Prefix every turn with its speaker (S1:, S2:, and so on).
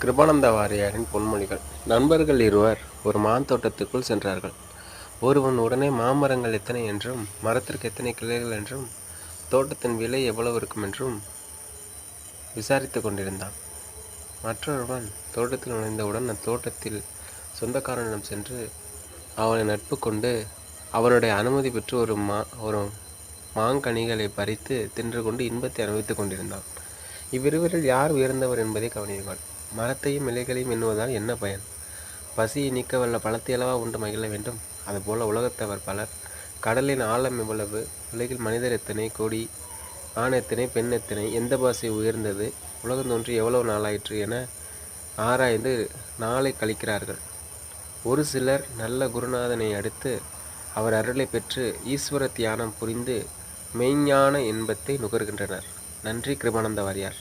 S1: கிருபானந்த வாரியாரின் பொன்மொழிகள். நண்பர்கள் இருவர் ஒரு மாந்தோட்டத்திற்குள் சென்றார்கள். ஒருவன் உடனே மாமரங்கள் எத்தனை என்றும், மரத்திற்கு எத்தனை கிளைகள் என்றும், தோட்டத்தின் விலை எவ்வளவு இருக்கும் என்றும் விசாரித்து கொண்டிருந்தான். மற்றொருவன் தோட்டத்தில் நுழைந்தவுடன் அத்தோட்டத்தில் சொந்தக்காரனிடம் சென்று அவனை நட்பு கொண்டு அவனுடைய அனுமதி பெற்று ஒரு மாங்கனிகளை பறித்து தின்று கொண்டு இன்பத்தை அனுபவித்துக் கொண்டிருந்தான். இவ்விருவரில் யார் உயர்ந்தவர் என்பதை கவனியுங்கள். மரத்தையும் இலைகளையும் எண்ணுவதால் என்ன பயன்? பசியை நீக்க வல்ல பழத்தை அளவா உண்டு மகிழ வேண்டும். அதுபோல உலகத்தவர் பலர். கடலின் ஆழம் எவ்வளவு? உலகில் மனிதர் எத்தனை கோடி? ஆண் எத்தனை? பெண் எத்தனை? எந்த பாஷை உயர்ந்தது? உலகம் தோன்றி எவ்வளவு நாளாயிற்று என ஆராய்ந்து நாளை கழிக்கிறார்கள். ஒரு சிலர் நல்ல குருநாதனை அடுத்து அவர் அருளை பெற்று ஈஸ்வர தியானம் புரிந்து மெய்ஞான இன்பத்தை நுகர்கின்றனர். நன்றி. கிருபானந்த வாரியார்.